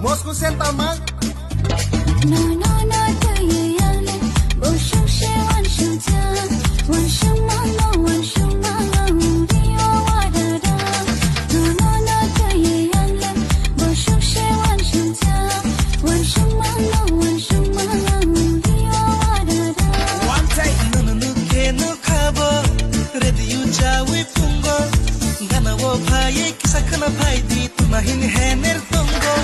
Bosco Santa Man. No no no 对也要练，不休息玩休假，玩什么呢？玩什么呢？你我我的的。No no no 对也要练，不休息玩休假，玩什么呢？玩什么呢？你我我的的。One day 너는 늦게 녹아버 radio jawi pungo gana wo bhai kisa kana bhai di tumahin hai ner tongo